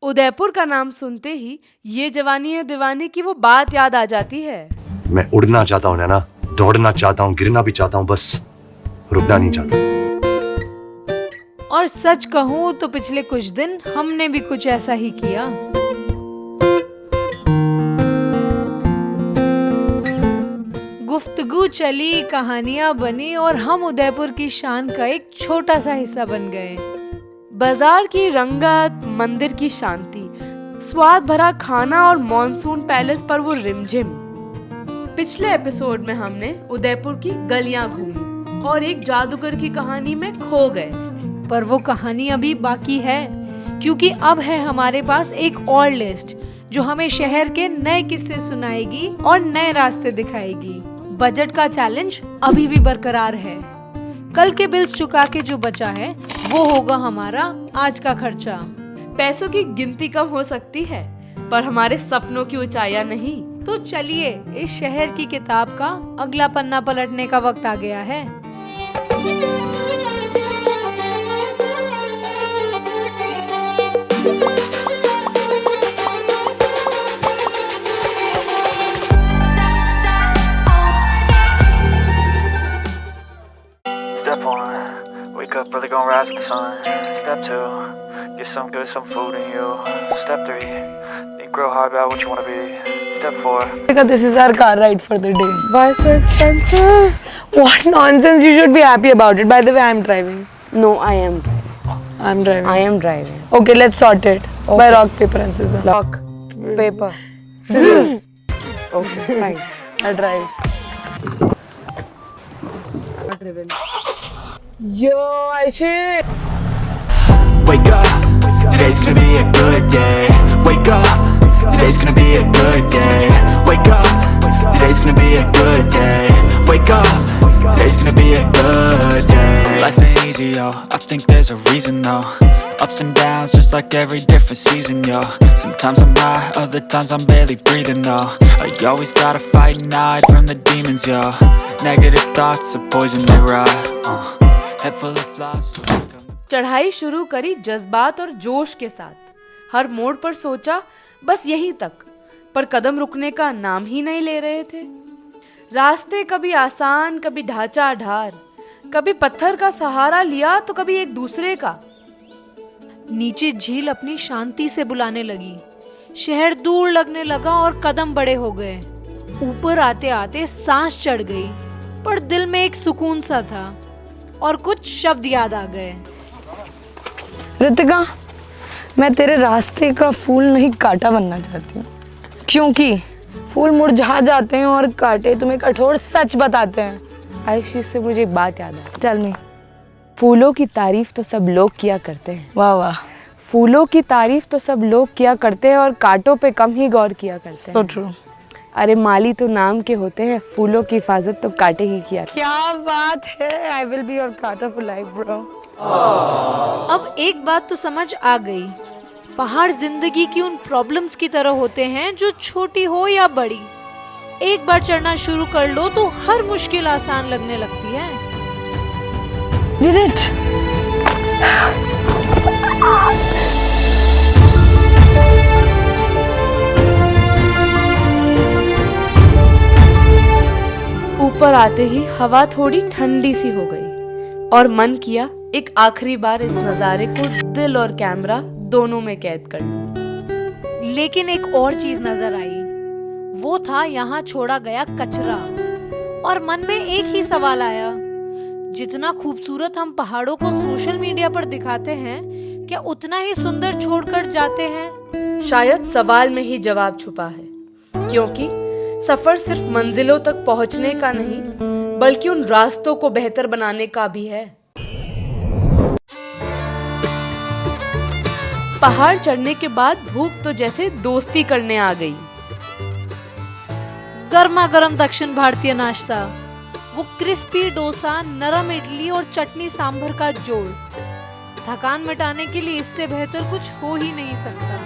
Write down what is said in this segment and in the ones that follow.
उदयपुर का नाम सुनते ही ये जवानी है दीवानी की वो बात याद आ जाती है। मैं उड़ना चाहता हूँ नैना, दौड़ना चाहता हूँ, गिरना भी चाहता हूँ, बस रुकना नहीं चाहता। और सच कहूँ तो पिछले कुछ दिन हमने भी कुछ ऐसा ही किया। गुफ्तगू चली, कहानियां बनी और हम उदयपुर की शान का एक छोटा सा हिस्सा बन गए। बाजार की रंगत, मंदिर की शांति, स्वाद भरा खाना और मॉनसून पैलेस पर वो रिमझिम। पिछले एपिसोड में हमने उदयपुर की गलियां घूमी और एक जादूगर की कहानी में खो गए। पर वो कहानी अभी बाकी है, क्योंकि अब है हमारे पास एक और लिस्ट जो हमें शहर के नए किस्से सुनाएगी और नए रास्ते दिखाएगी। बजट का चैलेंज अभी भी बरकरार है। कल के बिल्स चुका के जो बचा है वो होगा हमारा आज का खर्चा। पैसों की गिनती कम हो सकती है, पर हमारे सपनों की ऊंचाइयां नहीं। तो चलिए इस शहर की किताब का अगला पन्ना पलटने का वक्त आ गया है। Step 1, wake up early, gonna rise with the sun. Step 2, get some good, some food in you. Step 3, think real hard about what you wanna be. Step 4, This is our car ride for the day. Why so expensive? What nonsense! You should be happy about it. By the way, I'm driving. No, I am. I'm driving. I am driving. Okay, let's sort it. By rock, paper and scissors. Rock, paper, scissors. Okay, fine. I drive. Yo, Aishi. Wake up, today's gonna be a good day. Wake up, today's gonna be a good day. Wake up, today's gonna be a good day. Wake up, today's gonna be a good day. Life ain't easy, yo, I think there's a reason though. Ups and downs, just like every different season, yo. Sometimes I'm high, other times I'm barely breathing though. I always gotta fight and hide from the demons, yo. Negative thoughts are poison, they rot. Head full of flies. चढ़ाई शुरू करी जज्बात और जोश के साथ। हर मोड़ पर सोचा बस यहीं तक, पर कदम रुकने का नाम ही नहीं ले रहे थे। रास्ते कभी आसान, कभी ढांचा ढार, कभी पत्थर का सहारा लिया तो कभी एक दूसरे का। नीचे झील अपनी शांति से बुलाने लगी, शहर दूर लगने लगा और कदम बड़े हो गए। ऊपर आते आते सांस चढ़ गई, पर दिल में एक सुकून सा था और कुछ शब्द याद आ गए। रितिका, मैं तेरे रास्ते का फूल नहीं कांटा बनना चाहती हूँ, क्योंकि फूल मुरझा जाते हैं और कांटे तुम्हें कठोर सच बताते हैं। आयुषी, से मुझे एक बात याद आई। Tell me. फूलों की तारीफ तो सब लोग किया करते हैं। वाह वाह, फूलों की तारीफ तो सब लोग किया करते हैं और कांटों पे कम ही गौर किया करते so हैं। true. अरे माली तो नाम के होते हैं, फूलों की हिफाजत तो कांटे ही किया करते हैं। क्या बात है! I will be your कांटा for life, bro. अब एक बात तो समझ आ गई, पहाड़ जिंदगी की उन प्रॉब्लम्स की तरह होते हैं जो छोटी हो या बड़ी, एक बार चढ़ना शुरू कर लो तो हर मुश्किल आसान लगने लगती है। Did it? ऊपर आते ही हवा थोड़ी ठंडी सी हो गई और मन किया एक आखिरी बार इस नजारे को दिल और कैमरा दोनों में कैद कर लूं। लेकिन एक और चीज नजर आई, वो था यहाँ छोड़ा गया कचरा। और मन में एक ही सवाल आया, जितना खूबसूरत हम पहाड़ों को सोशल मीडिया पर दिखाते हैं, क्या उतना ही सुंदर छोड़कर जाते हैं? शायद सवाल में ही जवाब छुपा है, क्योंकि सफर सिर्फ मंजिलों तक पहुंचने का नहीं, बल्कि उन रास्तों को बेहतर बनाने का भी है। पहाड़ चढ़ने के बाद भूख तो जैसे दोस्ती करने आ गई। गर्मा गर्म दक्षिण भारतीय नाश्ता, वो क्रिस्पी डोसा, नरम इडली और चटनी सांभर का जोड़, थकान मिटाने के लिए इससे बेहतर कुछ हो ही नहीं सकता।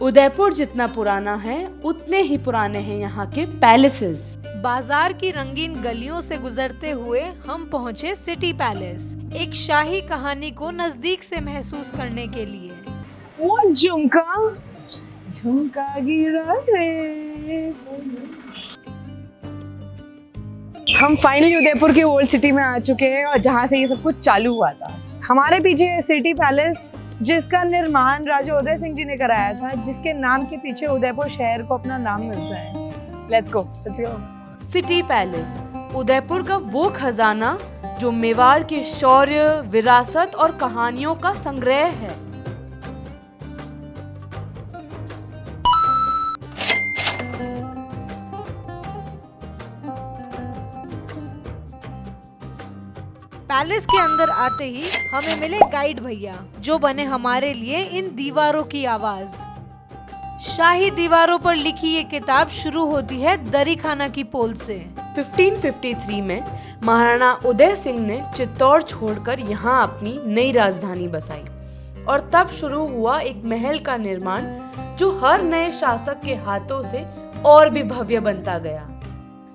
उदयपुर जितना पुराना है उतने ही पुराने हैं यहाँ के पैलेसेस। बाजार की रंगीन गलियों से गुजरते हुए हम पहुँचे सिटी पैलेस, एक शाही कहानी को नजदीक से महसूस करने के लिए। वो झुमका झुमका गिरा रे। हम फाइनली उदयपुर की ओल्ड सिटी में आ चुके हैं और जहाँ से ये सब कुछ चालू हुआ था। हमारे पीछे है सिटी पैलेस, जिसका निर्माण राजा उदय सिंह जी ने कराया था, जिसके नाम के पीछे उदयपुर शहर को अपना नाम मिलता है। Let's go. City palace Udaipur का वो खजाना जो मेवाड़ के शौर्य, विरासत और कहानियों का संग्रह है। पैलेस के अंदर आते ही हमें मिले गाइड भैया, जो बने हमारे लिए इन दीवारों की आवाज। शाही दीवारों पर लिखी ये किताब शुरू होती है दरी खाना की पोल से। 1553 में महाराणा उदय सिंह ने चित्तौड़ छोड़कर यहाँ अपनी नई राजधानी बसाई और तब शुरू हुआ एक महल का निर्माण जो हर नए शासक के हाथों से और भी भव्य बनता गया।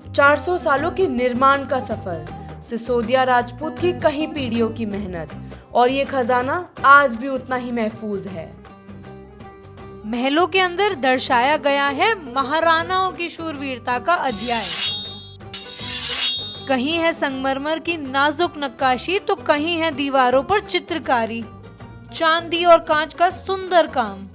400 सालों के निर्माण का सफर, सिसोदिया राजपूत की कई पीढ़ियों की मेहनत, और ये खजाना आज भी उतना ही महफूज है। महलों के अंदर दर्शाया गया है महाराणाओं की शूरवीरता का अध्याय। कहीं है संगमरमर की नाजुक नक्काशी तो कहीं है दीवारों पर चित्रकारी, चांदी और कांच का सुंदर काम।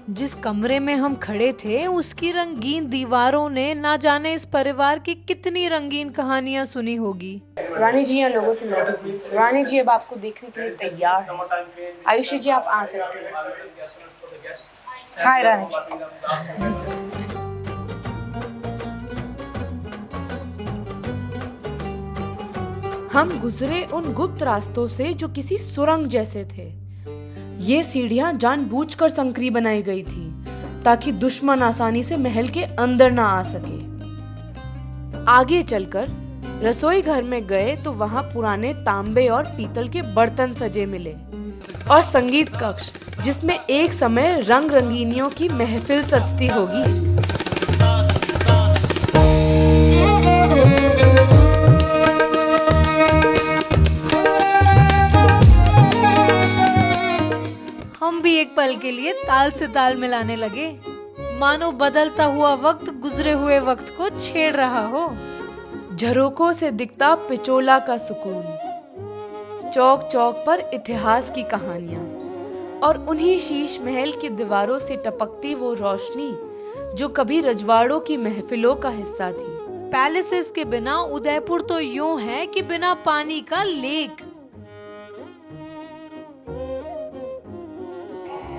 जिस कमरे में हम खड़े थे उसकी रंगीन दीवारों ने ना जाने इस परिवार की कितनी रंगीन कहानियां सुनी होगी। रानी जी यहाँ लोगों से लड़ी हुई। रानी जी अब आपको देखने के लिए तैयार है। आयुषी जी आप आ सकते हैं। हाय रानी जी। हम गुजरे उन गुप्त रास्तों से जो किसी सुरंग जैसे थे। ये सीढ़ियां जानबूझकर संकरी बनाई गई थी ताकि दुश्मन आसानी से महल के अंदर ना आ सके। आगे चलकर रसोई घर में गए तो वहां पुराने तांबे और पीतल के बर्तन सजे मिले और संगीत कक्ष जिसमें एक समय रंग रंगीनियों की महफिल सजती होगी। हम भी एक पल के लिए ताल से ताल मिलाने लगे, मानो बदलता हुआ वक्त गुजरे हुए वक्त को छेड़ रहा हो। झरोकों से दिखता पिचोला का सुकून, चौक चौक पर इतिहास की कहानियां और उन्हीं शीश महल की दीवारों से टपकती वो रोशनी जो कभी रजवाड़ों की महफिलों का हिस्सा थी। पैलेसेस के बिना उदयपुर तो यूं है कि बिना पानी का lake.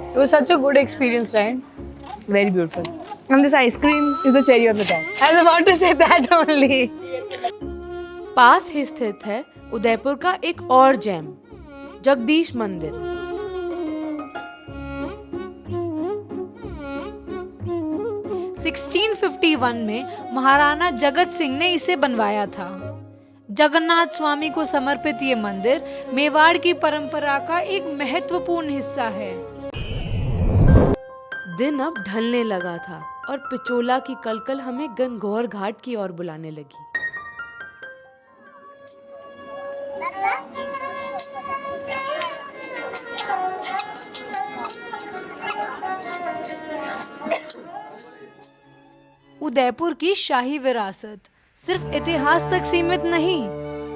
It was such a good experience, right? Very beautiful. And this ice cream Is the cherry on the top. I was about to say that only. पास ही स्थित है उदयपुर का एक और जैम, जगदीश मंदिर। (1651) में महाराणा जगत सिंह ने इसे बनवाया था। जगन्नाथ स्वामी को समर्पित ये मंदिर मेवाड़ की परंपरा का एक महत्वपूर्ण हिस्सा है। दिन अब ढलने लगा था और पिचोला की कलकल हमें गंगौर घाट की ओर बुलाने लगी। उदयपुर की शाही विरासत सिर्फ इतिहास तक सीमित नहीं,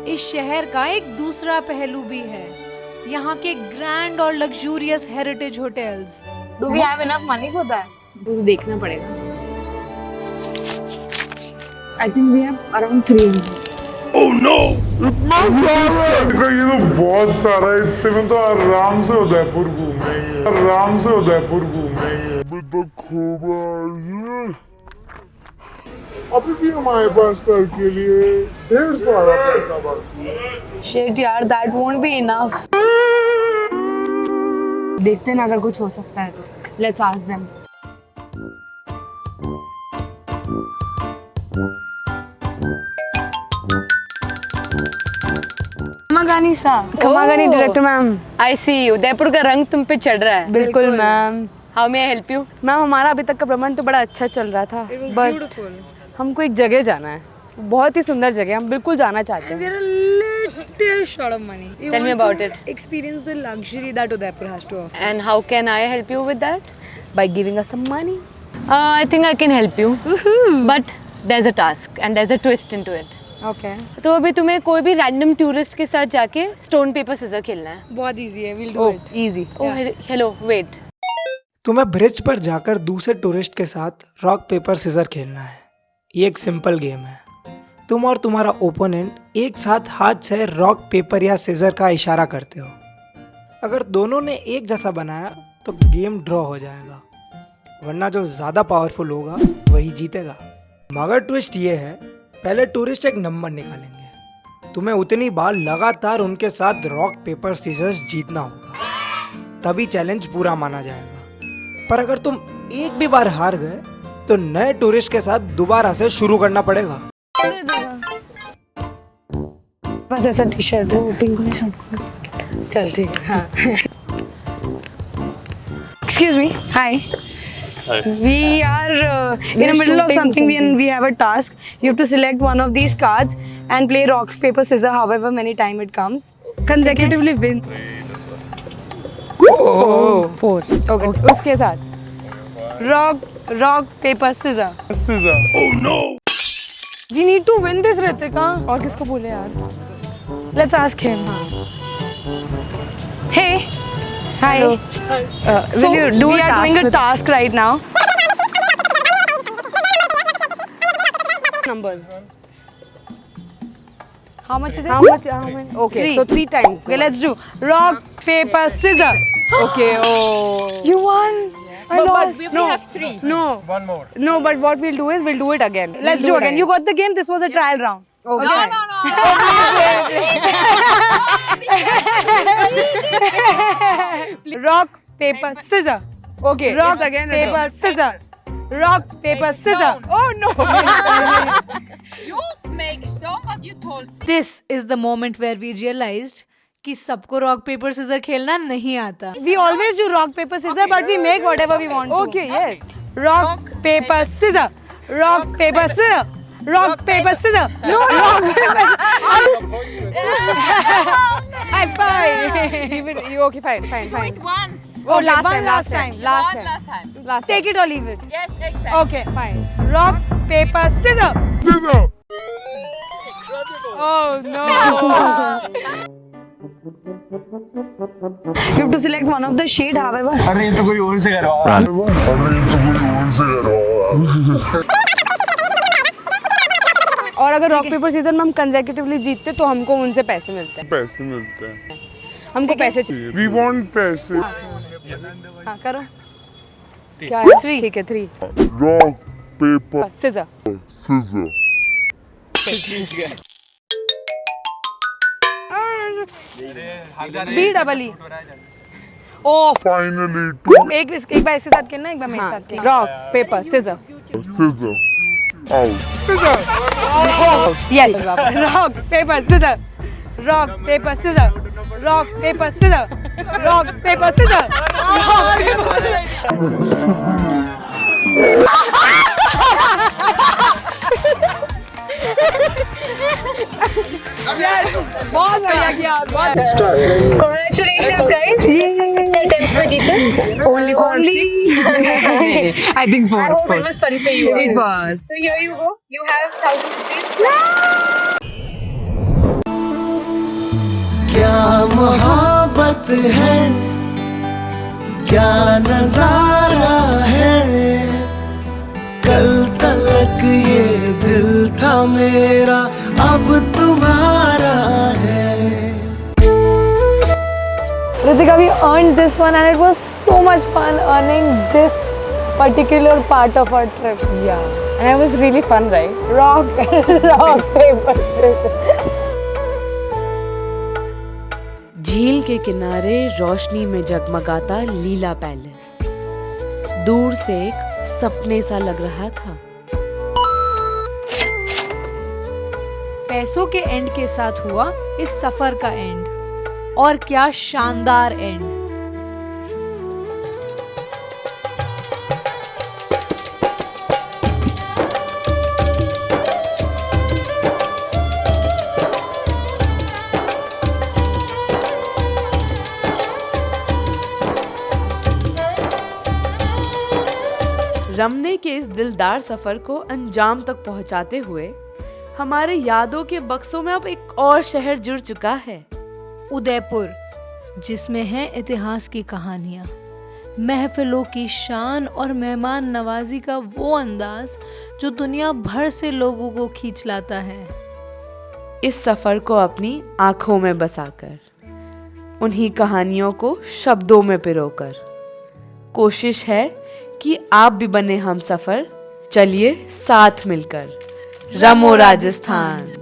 इस शहर का एक दूसरा पहलू भी है। यहाँ के ग्रैंड और luxurious heritage hotels. Do we have enough money for that? तो देखना पड़ेगा। I think we have around 300. ये तो बहुत सारा है, इतने में तो आराम से उदयपुर घूमेंगे, आराम से उदयपुर घूमेंगे। अभी तो खूब है, अभी भी हमारे पास कर के लिए ढेर सारा पैसा बाकी है। Shit यार, that won't be enough. देखते ना, अगर कुछ हो सकता है तो लेट्स आस्क देम। खमागानी director ma'am. I see, Udaipur का रंग तुम पे चढ़ रहा है। बिल्कुल ma'am. How may I help you? Ma'am हमारा अभी तक का भ्रमण तो बड़ा अच्छा चल रहा था, बट हमको एक जगह जाना है, बहुत ही सुंदर जगह, हम बिल्कुल जाना चाहते हैं। little short of money. We Tell me want about to it. Experience the luxury that Udaipur has to offer. And how can I help you with that? By giving us some money. I think I can help you. But there's a task and there's a twist into it. Okay. तो अभी तुम्हें कोई भी random tourist के साथ जाके stone paper scissor खेलना है. बहुत easy है. We'll do Oh, it. easy. Oh, hello, wait. तुम्हें ब्रिज पर जाकर दूसरे टूरिस्ट के साथ रॉक पेपर सीजर खेलना है। ये एक सिंपल गेम है। तुम और तुम्हारा ओपोनेंट एक साथ हाथ से रॉक पेपर या सीजर का इशारा करते हो। अगर दोनों ने एक जैसा बनाया तो गेम ड्रॉ हो जाएगा, वरना जो ज़्यादा पावरफुल होगा वही जीतेगा। मगर ट्विस्ट ये है, पहले टूरिस्ट एक नंबर निकालेंगे, तुम्हें उतनी बार लगातार उनके साथ रॉक पेपर सीजर्स जीतना होगा, तभी चैलेंज पूरा माना जाएगा। पर अगर तुम एक भी बार हार गए तो नए टूरिस्ट के साथ दोबारा से शुरू करना पड़ेगा। बस ऐसा टी शर्ट है, पिंक चल ठीक है। हाँ। Excuse me, hi. We are in the middle of something and we have a task. You have to select one of these cards and play rock, paper, scissors however many time it comes. Consecutively win. Oh, 4. Okay. उसके साथ rock, paper, scissors. Scissor. Oh no. We need to win this, Ritika. और किसको बोले यार? Let's ask him. Hey. Hi. So we are doing a task right now. Numbers. How much is it? How much? Okay, 3. So 3 times. Okay, let's do rock, paper, scissors. Okay. Oh. You won. I lost. We have 3. No. One more. No, but what we'll do is we'll do it again. Let's do again. You got the game. This was a trial round. Okay. No. Rock, paper, scissors. Okay. Rock, again, paper, scissors. Rock, paper, scissors. Oh no. This is the moment where we realized कि सबको rock paper scissor खेलना नहीं आता। We always do rock, paper, scissors, but we make whatever we want to. Okay, yes. Rock, paper, scissors. Rock, paper, scissors. Rock, paper, scissors. No, rock, paper. High five. You okay? Fine. Oh, last time. Take it or leave it. Yes, exactly. Okay, fine. Rock, paper, scissors. Scissor. Oh no. You have to select one of the shade, however. अरे ये तो कोई और से करवा। और अगर rock paper scissor में हम कंसेक्यूटिवली जीतते तो हमको उनसे पैसे मिलते हैं। पैसे मिलते हैं। हमको पैसे चाहिए। We want पैसे। हाँ करो। क्या है? 3 ठीक है 3. Rock, paper, scissor. scissor. BEE. Oh. Finally, 2. एक बार इसके साथ खेलना, एक बार मेरे साथ खेलना. Rock, paper, scissor. Scissor. Out. Scissor. Oh. Yes. Rock, paper, scissor. Rock, paper, scissor. Rock, paper, scissor. Rock, paper, scissor. Rock, paper, scissor. यार बहुत बढ़िया किया, बहुत Congratulations, guys. कितने attempts में जीते? only I think 4. I hope it was fun for you. It was. So here you go. You have 1,000 rupees. क्या मोहब्बत है, क्या नजारा है, कल तलक ये दिल था मेरा, अब तुम्हारा है। Ritika, we earned this one and it was so much fun earning this particular part of our trip. Yeah. And it was really fun, right? Rock, paper, scissors. झील के किनारे रोशनी में जगमगाता लीला पैलेस दूर से एक सपने सा लग रहा था। पैसों के एंड के साथ हुआ इस सफर का एंड, और क्या शानदार एंड। रमने के इस दिलदार सफर को अंजाम तक पहुंचाते हुए हमारे यादों के बक्सों में अब एक और शहर जुड़ चुका है, उदयपुर, जिसमें है इतिहास की कहानियां, महफिलों की शान और मेहमान नवाजी का वो अंदाज जो दुनिया भर से लोगों को खींच लाता है। इस सफर को अपनी आंखों में बसाकर, उन्हीं कहानियों को शब्दों में पिरोकर कोशिश है कि आप भी बने हम सफर। चलिए साथ मिलकर रमो राजस्थान।